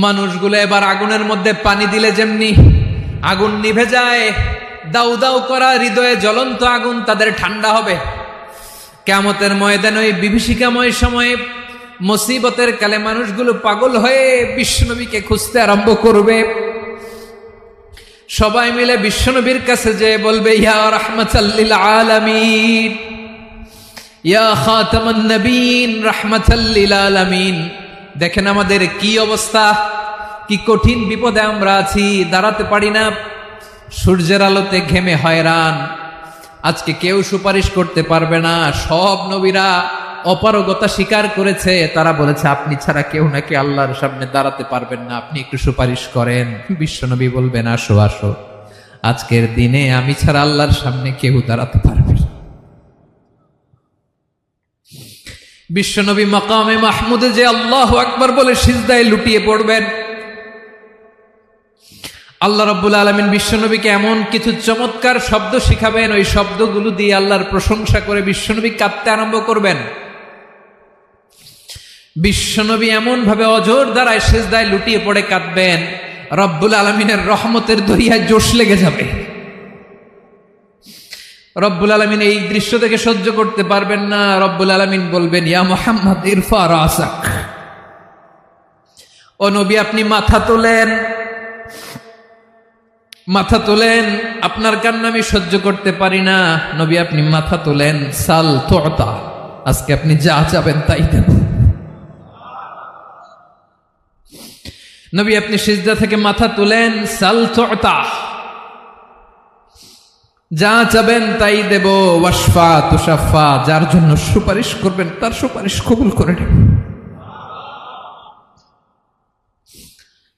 মানুষগুলো এবার আগুনের মধ্যে পানি দিলে যেমনি আগুন নিভে যায়, দাউ দাউ করা হৃদয়ে জ্বলন্ত আগুন তাদের ঠান্ডা হবে। কিয়ামতের ময়দানে ওই বিভীষিকাময় সময়ে মুসিবতের কালে মানুষগুলো পাগল হয়ে বিশ্বনবীকে খুঁজতে আরম্ভ করবে। সবাই মিলে বিশ্বনবীর কাছে যেয়ে বলবে, ইয়া রাহমাতাল লিল আলামিন, ইয়া খাতামান নবীন, রাহমাতাল লিল আলামিন। দেখেন আমাদের কি অবস্থা, কি কঠিন বিপদে আমরা আছি, দাঁড়াতে পারি না, সূর্যের আলোতে ঘেমে হয়রান। আজকে কেউ সুপারিশ করতে পারবে না। সব নবীরা অপারগতা স্বীকার করেছে, তারা বলেছে আপনি ছাড়া কেউ নাকি আল্লাহর সামনে দাঁড়াতে পারবেন না, আপনি একটু সুপারিশ করেন। বিশ্বনবী বলবেন, আসো আসো, আজকের দিনে আমি ছাড়া আল্লাহর সামনে কেউ দাঁড়াতে পারবে না। বিশ্বনবী মাকামে মাহমুদে যে আল্লাহু আকবার বলে সিজদায় লুটিয়ে পড়বেন। আল্লাহ রাব্বুল আলামিন বিশ্বনবীকে এমন কিছু চমৎকার শব্দ শিখাবেন, ওই শব্দগুলো দিয়ে আল্লাহর প্রশংসা করে বিশ্বনবী কাঁদতে আরম্ভ করবেন। বিশ্বনবী এমন ভাবে অজর দ্বারায় সিজদায় লুটিয়ে পড়ে কাঁদবেন, রব্বুল আলামিনের রহমতের দরিয়ায় জোশ লেগে যাবে। রব্বুল আলামিন এই দৃশ্য থেকে সহ্য করতে পারবেন না। রব্বুল আলামিন বলবেন, ইয়া মুহাম্মদ ইরফা রাসাক, ও নবী আপনি মাথা তোলেন, মাথা তোলেন, আপনার কান্না আমি সহ্য করতে পারি না। নবী আপনি মাথা তোলেন, সাল তুতা, আজকে আপনি যা চাবেন তাই দেব। নবী আপনি সিজদা থেকে মাথা তুলেন, সাল তুতা, যা চাবেন তাই দেব। ওয়াশফা তুশাফা, যার জন্য সুপারিশ করবেন তার সুপারিশ কবুল করে নেব।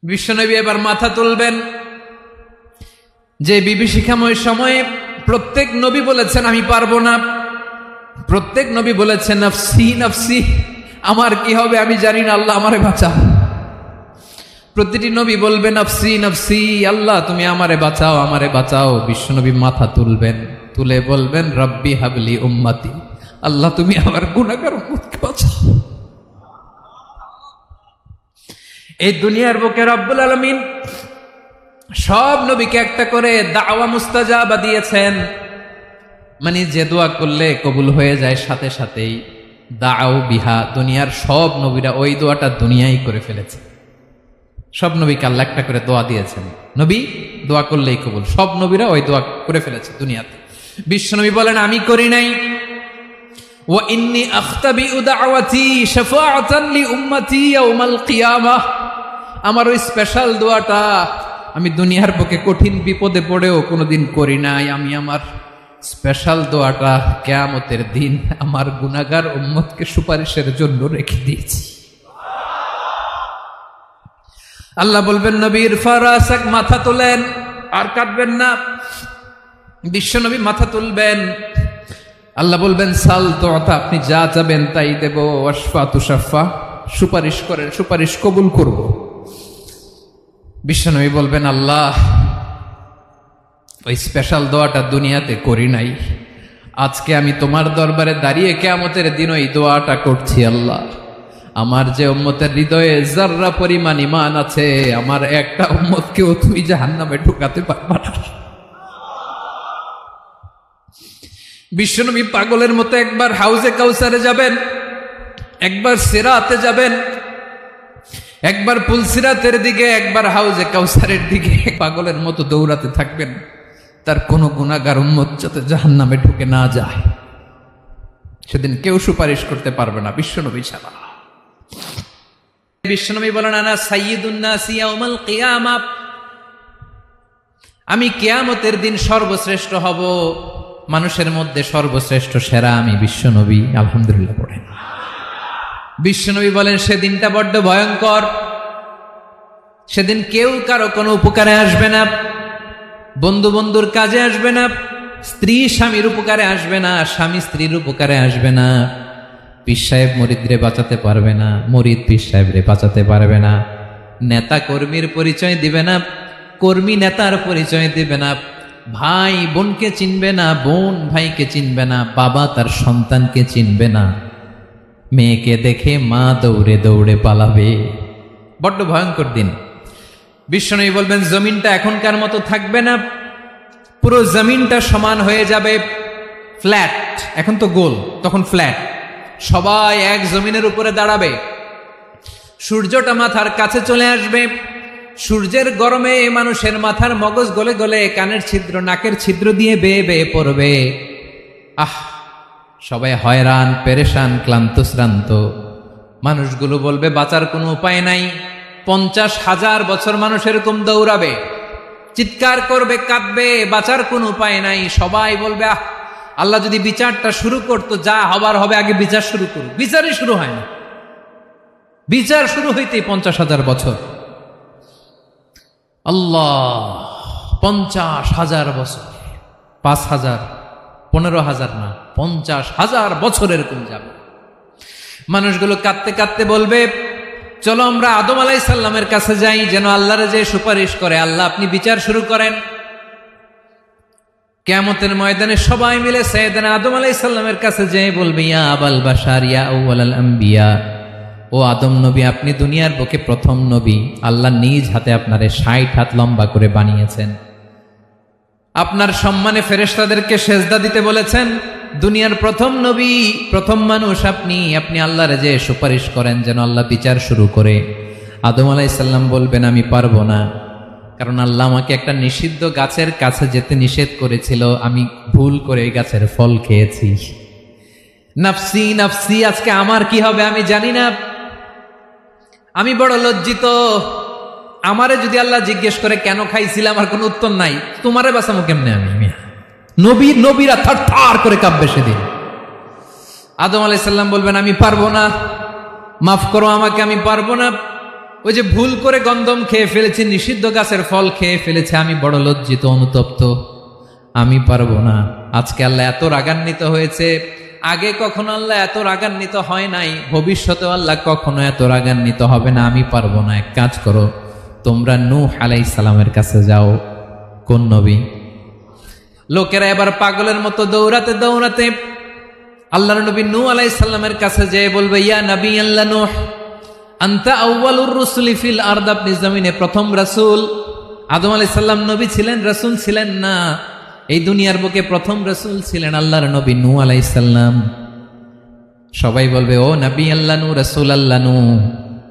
বিশ্বনবী এবার মাথা তুলবেন। যে বিভীষিকাময় সময়ে প্রত্যেক নবী বলেছেন আমি পারবো না, প্রত্যেক নবী বলেছেন নফসি নফসি, আমার কি হবে আমি জানি না, আল্লাহ আমারে বাঁচাও। প্রতিটি নবী বলবে নফসি নফসি, আল্লাহ তুমি আমারে বাঁচাও, আমারে বাঁচাও। বিশ্বনবী মাথা তুলবেন, তুলে বলবেন রব্বি হাবলি উম্মতি, আল্লাহ তুমি আমার গুনাহগার উম্মতকে বাঁচাও। এই দুনিয়ার বুকে রব্বুল আলামিন সব নবীকে একটা করে দাওয়া মুস্তাজাবা দিয়েছেন, মানে যে দোয়া করলে কবুল হয়ে যায় সাথে সাথেই। দাও বিহা, দুনিয়ার সব নবীরা ওই দোয়াটা দুনিয়ায় করে ফেলেছে। সব নবীকে আল্লাহ একটা করে দোয়া দিয়েছেন, নবী দোয়া করলেই কবুল। সব নবীরা ওই দোয়া করে ফেলেছে দুনিয়াতে। বিশ্বনবী বলেন আমি করি নাই। ওয়া ইন্নী আখতাবিউ দাওয়াতি শাফাআতান লি উম্মতি ইয়াউমাল কিয়ামাহ, আমার ওই স্পেশাল দোয়াটা আমি দুনিয়ার বুকে কঠিন বিপদে পড়েও কোনোদিন করি নাই। আমি আমার স্পেশাল দোয়াটা কিয়ামতের দিন আমার গুনাহগার উম্মতকে সুপারিশের জন্য রেখে দিয়েছি। আল্লাহ বলবেন নবী ইরফা রাসাক, মাথা তোলেন, আর কাঁদবেন না। বিশ্বনবী মাথা তুলবেন, আল্লাহ বলবেন সাল তুতা, আপনি যা চাবেন তাই দেব। ওয়াশফা তুশাফা, সুপারিশ করেন, সুপারিশ কবুল করব। বিশ্বনবী বলবেন আল্লাহ ওই স্পেশাল দোয়াটা দুনিয়াতে করি নাই, আজকে আমি তোমার দরবারে দাঁড়িয়ে কিয়ামতের দিন ওই দোয়াটা করছি। আল্লাহ আমার যে উম্মতের হৃদয়ে যাররা পরিমাণ ঈমান আছে, আমার একটা উম্মতকেও তুমি জাহান্নামে ঢুকাতে পারবা না। বিশ্বনবী পাগলের মতো একবার হাউজে কাউসারে যাবেন, একবার সিরাতে যাবেন, একবার পুলসিরাতের দিকে, একবার হাউজে কাউসারের দিকে, পাগলের মতো দৌড়াতে থাকবেন, তার কোনো গুনাহগার উম্মত যাতে জাহান্নামে ঢুকে না যায়। সেদিন কেউ সুপারিশ করতে পারবে না বিশ্বনবী ছাড়া। বিশ্বনবী বলেন আনা সাইয়্যিদুন নাসি ইয়াউমাল কিয়ামাহ, আমি কিয়ামতের দিন সর্বশ্রেষ্ঠ হব, মানুষের মধ্যে সর্বশ্রেষ্ঠ সেরা আমি বিশ্বনবী। আলহামদুলিল্লাহ পড়েন। বিশ্বনবী বলেন সেদিনটা বড্ড ভয়ঙ্কর, সেদিন কেউ কারো কোনো উপকারে আসবে না, বন্ধু বন্ধুর কাজে আসবে না, স্ত্রী স্বামীর উপকারে আসবে না, স্বামী স্ত্রীর উপকারে আসবে না, পীর সাহেব মুরিদরে বাঁচাতে পারবে না, মুরিদ পীর সাহেবরে বাঁচাতে পারবে না, নেতা কর্মীর পরিচয় দিবে না, কর্মী নেতার পরিচয় দিবে না, ভাই বোনকে চিনবে না, বোন ভাইকে চিনবে না, বাবা তার সন্তানকে চিনবে না, মেয়েকে দেখে মা দৌড়ে দৌড়ে পালাবে, বড্ড ভয়ঙ্কর দিন। বিশ্বনবী বলবেন জমিনটা এখনকার মতো থাকবে না, পুরো জমিনটা সমান হয়ে যাবে, ফ্ল্যাট। এখন তো গোল, তখন ফ্ল্যাট। সবাই এক জমিনের উপরে দাঁড়াবে, সূর্যটা মাথার কাছে চলে আসবে, সূর্যের গরমে মানুষের মাথার মগজ গলে গলে কানের ছিদ্র নাকের ছিদ্র দিয়ে বেয়ে বেয়ে পড়বে। সবাই হয়রান, পেরেশান, ক্লান্ত শ্রান্ত। মানুষগুলো বলবে বাঁচার কোনো উপায় নাই। 50,000 বছর মানুষ এরকম দৌড়াবে, চিৎকার করবে, কাঁদবে, বাঁচার কোনো উপায় নাই। সবাই বলবে আল্লাহ যদি বিচারটা শুরু করতো, যা হবার হবে, আগে বিচার শুরু করুক। বিচারই শুরু হয় না, বিচার শুরু হইতেই 50,000 বছর। আল্লাহ, 50,000 বছর, 5,000, 15,000 না, 50,000 বছর এরকম যাবে। মানুষগুলো কাঁদতে কাঁদতে বলবে চলো আমরা আদম আলাইহিস সালামের কাছে যাই, যেন আল্লাহর যে সুপারিশ করে, আল্লাহ আপনি বিচার শুরু করেন। কিয়ামতের ময়দানে সবাই মিলে সাইয়েদনা আদম আলাইহিস সালামের কাছে যেয়ে বলবে ইয়া আবাল বাশার ইয়া আউয়ালাল আম্বিয়া, ও আদম নবী, আপনি দুনিয়ার বুকে প্রথম নবী। আল্লাহ নিজ হাতে আপনারে 60 হাত লম্বা করে বানিয়েছেন, আপনার সম্মানে ফেরেশতাদেরকে সেজদা দিতে বলেছেন। দুনিয়ার প্রথম নবী, প্রথম মানুষ আপনি। আপনি আল্লাহর যে সুপারিশ করেন যেন আল্লাহ বিচার শুরু করে। আদম আলাইহিস সালাম বলবেন আমি পারবো না, কারণ আল্লাহ আমাকে একটা নিষিদ্ধ গাছের কাছে যেতে নিষেধ করেছিল, আমি ভুল করে এই গাছের ফল খেয়েছি। নাফসি নাফসি, আজকে আমার কি হবে আমি জানি না, আমি বড় লজ্জিত। আমারে যদি আল্লাহ জিজ্ঞেস করে কেন খাইছিলাম, আমার কোনো উত্তর নাই। তোমারে বাঁচামো কেমনে আমি? নবীরা থার করে কাঁপবে সেদিন। আদম আলাইহিস সালাম বলবেন আমি পারবো না, মাফ করো আমাকে, আমি পারবো না। ওই যে ভুল করে গন্ধম খেয়ে ফেলেছি, নিষিদ্ধ গাছের ফল খেয়ে ফেলেছে, আমি বড় লজ্জিত, অনুতপ্ত, আমি পারবো না। আজকে আল্লাহ এত রাগান্বিত হয়েছে, আগে কখনো আল্লাহ এত রাগান্বিত হয় নাই, ভবিষ্যতেও আল্লাহ কখনো এত রাগান্বিত হবে না। আমি পারবো না। এক কাজ করো, তোমরা নূহ আলাইহিস সালামের কাছে যাও। কোন নবী? লোকেরা এবার পাগলের মতো দৌড়াতে দৌড়াতে আল্লাহর নবী নূহ আলাইহিস সালামের কাছে যেয়ে বলবে ইয়া নবী আল্লাহ নূহ, আনতা আউয়ালুর রুসুলি ফিল আরদ, আপনি জমিনে প্রথম রাসূল। আদম আলাইহিস সালাম নবী ছিলেন, রাসূল ছিলেন না। এই দুনিয়ার বুকে প্রথম রাসূল ছিলেন আল্লাহর নবী নূহ আলাইহিস সালাম। সবাই বলবে ও নবী আল্লাহ নূহ, রাসূল আল্লাহ নূহ,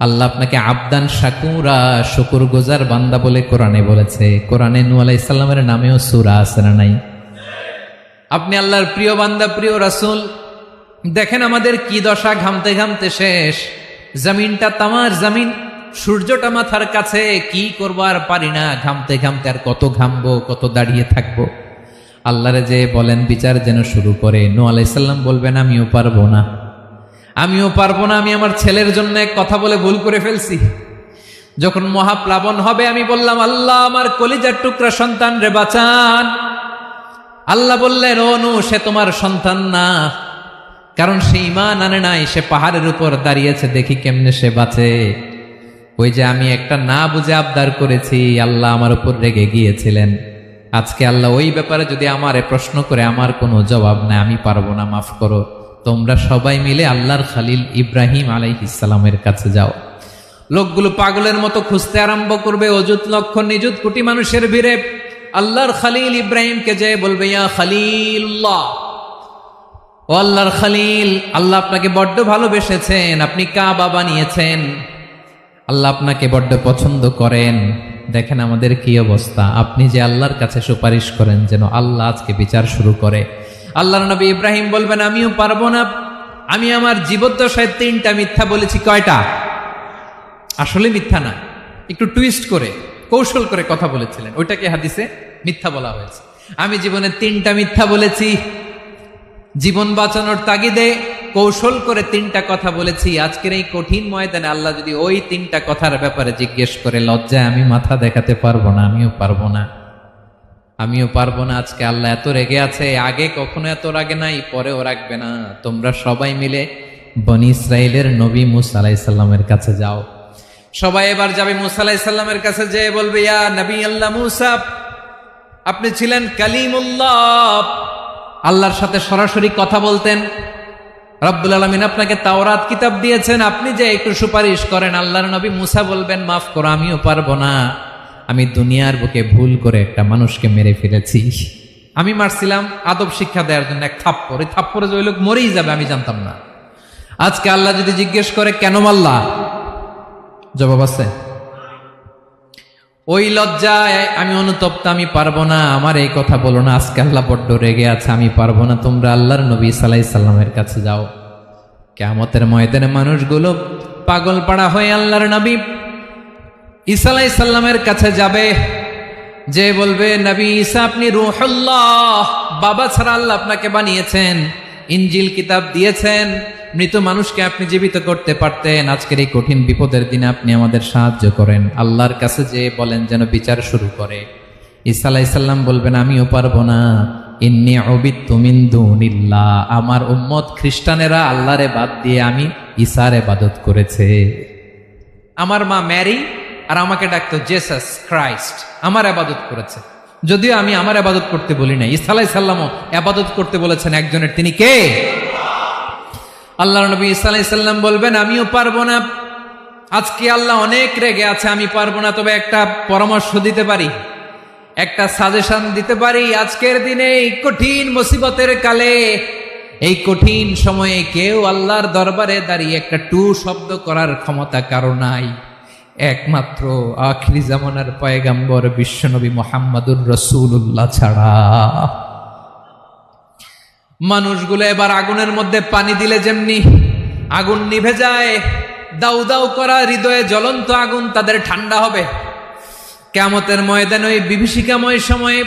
আল্লাহ আপনাকে আবদান শাকুরা, শুকরগুজার বান্দা বলে কোরআনে বলেছে। কোরআনে নূহ আলাইহিস সালামের নামেও সূরা আছে না নাই? আপনি আল্লাহর প্রিয় বান্দা, প্রিয় রাসূল। দেখেন আমাদের কি দশা, ঘামতে ঘামতে শেষ। জমিনটা তামার জমিন, সূর্যটা মাথার কাছে, কি করবো আর পারি না, ঘামতে ঘামতে আর কত ঘামবো, কত দাঁড়িয়ে থাকবো। আল্লাহরে যে বলেন বিচার যেন শুরু করে। নূহ আলাইহিস সালাম বলবেন আমিও পারবো না, আমিও পারবো না। আমি আমার ছেলের জন্য কথা বলে ভুল করে ফেলছি। যখন মহাপ্লাবন হবে আমি বললাম আল্লাহ আমার কলিজার টুকরা সন্তান রে বাঁচান। আল্লাহ বললেন ও নূহ, সে তোমার সন্তান না, কারণ সে ঈমান আনে নাই, সে পাহাড়ের উপর দাঁড়িয়েছে, দেখি কেমনে সে বাঁচে। ওই যে আমি একটা না বুঝে আবদার করেছি, আল্লাহ আমার উপর রেগে গিয়েছিলেন। আজকে আল্লাহ ওই ব্যাপারে যদি আমারে প্রশ্ন করে, আমার কোনো জবাব নাই, আমি পারবো না, মাফ করো। তোমরা সবাই মিলে আল্লাহর খালিল ইব্রাহিম আলাইহিস সালামের কাছে যাও। লোকগুলো পাগলের মতো খুঁজতে আরম্ভ করবে, অযুত লক্ষ নিযুত কোটি মানুষের ভিড়ে আল্লাহর খালিল ইব্রাহিমকে যেয়ে বলবে ইয়া খালিলুল্লাহ, ও আল্লাহর খালিল, আল্লাহ আপনাকে বড্ড ভালোবেসেছেন, আপনি কাবা বানিয়েছেন, আল্লাহ আপনাকে বড্ড পছন্দ করেন। দেখেন আমাদের কি অবস্থা। আপনি যে আল্লাহর কাছে সুপারিশ করেন যেন আল্লাহ আজকে বিচার শুরু করে। আল্লাহর নবী ইব্রাহিম বলবেন আমিও পারবো না, আমি আমার জীবদ্দশায় 3টা মিথ্যা বলেছি। কয়টা? আসলে মিথ্যা না, একটু টুইস্ট করে কৌশল করে কথা বলেছিলেন, ওইটাকে হাদিসে মিথ্যা বলা হয়েছে। আমি জীবনে 3টা মিথ্যা বলেছি, জীবন বাঁচানোর তাগিদে কৌশল করে 3টা কথা বলেছি। আজকের এই কঠিন ময়দানে আল্লাহ যদি ওই 3টা কথার ব্যাপারে জিজ্ঞেস করে, লজ্জায় আমি মাথা দেখাতে পারবো না, আমিও পারবো না, আমিও পারবো না। আজকে আল্লাহ এত রেগে আছে, আগে কখনো এত রাগে নাই, পরেও রাখবে না। তোমরা সবাই মিলে বনি ইসরাইলের নবী মূসা আলাইহিস সালামের কাছে যাও। সবাই এবার যাবে মূসা আলাইহিস সালামের কাছে, যেয়ে বলবে ইয়া নবী আল্লাহ মূসা, আপনি ছিলেন কালিমুল্লাহ, আল্লাহর সাথে সরাসরি কথা বলতেন। রব্বুল আলামিন আপনাকে তাওরাত কিতাব দিয়েছেন, আপনি যে একটু সুপারিশ করেন। আল্লাহর নবী মুসা বলবেন, মাফ করো, আমিও পারবো না, আমি দুনিয়ার বুকে ভুল করে একটা মানুষকে মেরে ফেলেছি। আমি মারছিলাম আদব শিক্ষা দেওয়ার জন্য এক থাপ্পড়, এই থাপ্পড়ে যে ওই লোক মরেই যাবে আমি জানতাম না। আজকে আল্লাহ যদি জিজ্ঞেস করে কেন মারলা, জবাব আছে? ওই লজ্জায় আমি অনুতপ্ত, আমি পারবো না, আমার এই কথা বলো না, আজকে আল্লাহ বড্ড রেগে আছে, আমি পারবো না, তোমরা আল্লাহর নবী ঈসা আলাইহিস সালামের কাছে যাও। কিয়ামতের ময়দানে মানুষগুলো পাগল পাড়া হয়ে আল্লাহর নবী ঈসা আলাইহিস সালামের কাছে যাবে, যে বলবে, নবী ঈসা আপনি রূহুল্লাহ, বাবা ছাড়া আল্লাহ আপনাকে বানিয়েছেন, ইনজিল কিতাব দিয়েছেন, মৃত মানুষকে আপনি জীবিত করতে পারতেন, আজকের এই কঠিন বিপদের দিনে আপনি আমাদের সাহায্য করেন। আল্লাহর কাছে যে বলেন যেন বিচার শুরু করে। ঈসা আলাইহিস সালাম বলবেন, আমিও পারবো না, ইন্নী উবিদতু মিন দুনিল্লাহ, আমার উম্মত খ্রিস্টানেরা আল্লাহরে বাদ দিয়ে আমি ঈসার ইবাদত করেছে। আমার মা ম্যারি আর আমাকে ডাকতো জেসাস ক্রাইস্ট, আমার ইবাদত করেছে, যদিও আমি আমার ইবাদত করতে বলি না। ঈসা আলাইহিস সালামও ইবাদত করতে বলেছেন একজনের, তিনি কে? আল্লাহর নবী ঈসা আলাইহিস সালাম বলবেন, আমিও পারবো না, আজকে আল্লাহ অনেক রেগে আছে, আমি পারবো না, তবে একটা পরামর্শ দিতে পারি, একটা সাজেশন দিতে পারি। আজকের দিনে এই কঠিন মুসিবতের কালে, এই কঠিন সময়ে কেউ আল্লাহর দরবারে দাঁড়িয়ে একটা টু শব্দ করার ক্ষমতা কারো নাই, একমাত্র আখিরি জামানার পয়গাম্বর বিশ্বনবী মুহাম্মদুর রাসূলুল্লাহ ছাড়া। মানুষগুলো এবার আগুনের মধ্যে পানি দিলে যেমনি আগুন নিভে যায়, দাউ দাউ করা হৃদয়ে জ্বলন্ত আগুন তাদের ঠান্ডা হবে। কিয়ামতের ময়দানে ওই বিভীষিকাময় সময়ে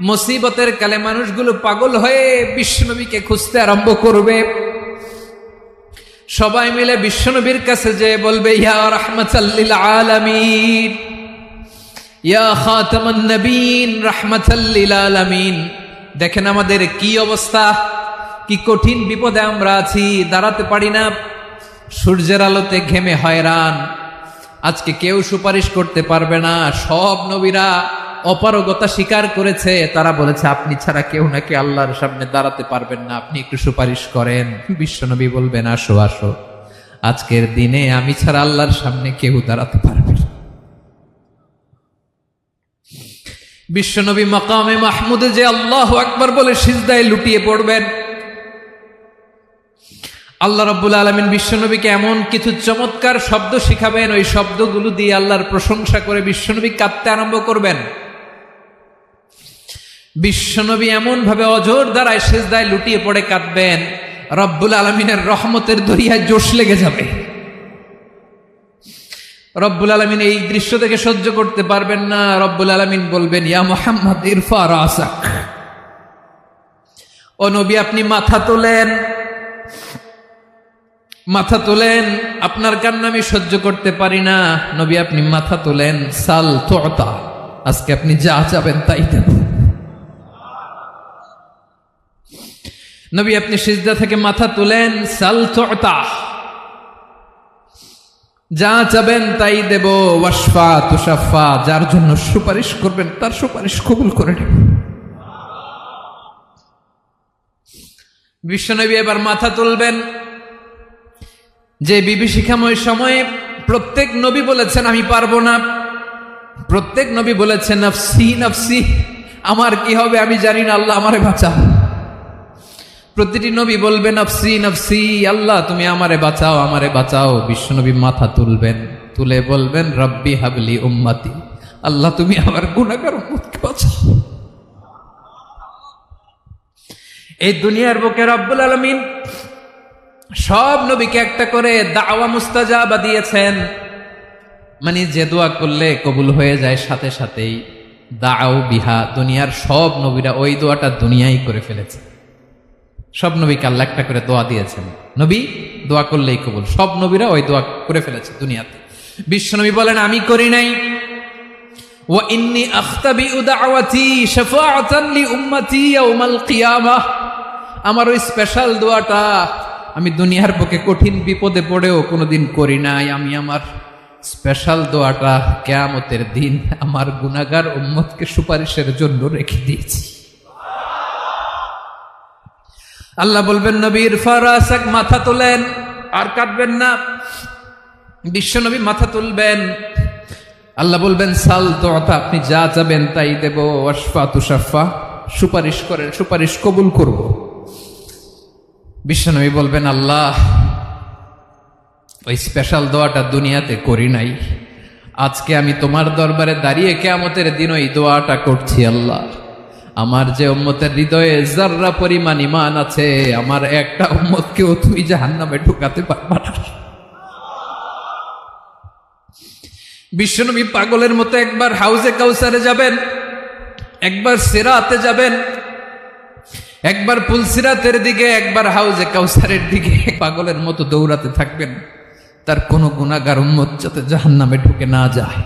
মুসিবতের কালে মানুষগুলো পাগল হয়ে বিশ্বনবীকে খুঁজতে আরম্ভ করবে। সবাই মিলে বিশ্বনবীর কাছে যে বলবে, ইয়া রাহমাতাল লিল আলামিন, ইয়া খাতামান নবীন, রাহমাতাল লিল আলামিন। দেখেন আমাদের কি অবস্থা, কি কঠিন বিপদে আমরা আছি, দাঁড়াতে পারি না, সূর্যের আলোতে ঘেমে হয়রান, আজকে কেউ সুপারিশ করতে পারবে না। সব নবীরা অপারগতা স্বীকার করেছে, তারা বলেছে আপনি ছাড়া কেউ নাকি আল্লাহর সামনে দাঁড়াতে পারবেন না, আপনি একটু সুপারিশ করেন। বিশ্বনবী বলবেন, আসো আসো, আজকের দিনে আমি ছাড়া আল্লাহর সামনে কেউ দাঁড়াতে পারবে না। বিশ্বনবী মাকামে মাহমুদে যে আল্লাহু আকবার বলে সিজদায় লুটিয়ে পড়বেন। আল্লাহ রাব্বুল আলামিন বিশ্বনবীকে এমন কিছু চমৎকার শব্দ শিখাবেন, ওই শব্দগুলো দিয়ে আল্লাহর প্রশংসা করে বিশ্বনবী কাঁদতে আরম্ভ করবেন। বিশ্বনবী এমন ভাবে অজোর দ্বারায় সিজদায় লুটিয়ে পড়ে কাঁদবেন, রব্বুল আলামিনের রহমতের দরিয়ায় জোশ লেগে যাবে। রব্বুল আলামিন এই দৃশ্য থেকে সহ্য করতে পারবেন না। রব্বুল আলামিন বলবেন, ইয়া মুহাম্মদ ইরফা রাসাক, ও নবী আপনি মাথা তোলেন, মাথা তোলেন, আপনার কান্না আমি সহ্য করতে পারি না। নবী আপনি মাথা তোলেন, সাল তুতা, আজকে আপনি যা চাবেন তাই দেব। নবী আপনি সিজদা থেকে মাথা তুলেন, সাল তুতা, যা চাবেন তাই দেব। ওয়াশফা তুশাফা, যার জন্য সুপারিশ করবেন তার সুপারিশ কবুল করে নেব। বিশ্বনবী এবার মাথা তুলবেন। যে বিভীষিকাময় সময়ে প্রত্যেক নবী বলেছেন আমি পারবো না, প্রত্যেক নবী বলেছেন নফসি নফসি, আমার কি হবে আমি জানি না, আল্লাহ আমারে বাঁচাও। প্রতিটি নবী বলবে নফসি নফসি, আল্লাহ তুমি আমারে বাঁচাও, আমারে বাঁচাও। বিশ্বনবী মাথা তুলবেন, তুলে বলবেন রব্বি হাবলি উম্মতি, আল্লাহ তুমি আমার গুনাহগার উম্মতকে বাঁচাও। এই দুনিয়ার বুকে রব্বুল আলামিন সব নবীকে একটা করে দাওয়া মুস্তাজাবা দিয়েছেন, মানে যে দোয়া করলে কবুল হয়ে যায় সাথে সাথেই। দাও বিহা, দুনিয়ার সব নবীরা ওই দোয়াটা দুনিয়ায় করে ফেলেছে। সব নবীকে আল্লাহ একটা করে দোয়া দিয়েছেন, নবী দোয়া করলেই কবুল, সব নবীরা ওই দোয়া করে ফেলেছে দুনিয়াতে। বিশ্বনবী বলেন আমি করি নাই। ওয়া ইন্নী আখতাবিউ দাওয়াতি শাফাআতান লি উম্মতি ইয়াউমাল কিয়ামাহ, আমার ওই স্পেশাল দোয়াটা আমি দুনিয়ার বুকে কঠিন বিপদে পড়েও কোনোদিন করি নাই। আমি আমার স্পেশাল দোয়াটা কিয়ামতের দিন আমার গুনাহগার উম্মতকে সুপারিশের জন্য রেখে দিয়েছি। আল্লাহ বলবেন নবীর ফারাসাক, মাথা তোলেন, আর কাটবেন না। বিশ্ব নবী মাথা তুলবেন। আল্লাহ বলবেন সাল তোতা, আপনি যা চাবেন তাই দেব। ওয়াশফা তুশাফা, সুপারিশ করেন, সুপারিশ কবুল করব। বিশ্ব নবী বলবেন আল্লাহ, ওই স্পেশাল দোয়াটা দুনিয়াতে করি নাই, আজকে আমি তোমার দরবারে দাঁড়িয়ে কিয়ামতের দিন ওই দোয়াটা করছি। আল্লাহ, আমার যে উম্মতের হৃদয়ে যাররা পরিমাণ ঈমান আছে, আমার একটা উম্মতকেও তুই জাহান্নামে ঢুকাতে পারবা না। বিশ্বনবী পাগলের মতো একবার হাউজে কাউসারে যাবেন, একবার সিরাতে যাবেন, একবার পুলসিরাতের দিকে, একবার হাউজে কাউসারের দিকে, পাগলের মতো দৌড়াতে থাকবেন। তার কোনো গুনাহগার উম্মত যাতে জাহান্নামে ঢুকে না যায়।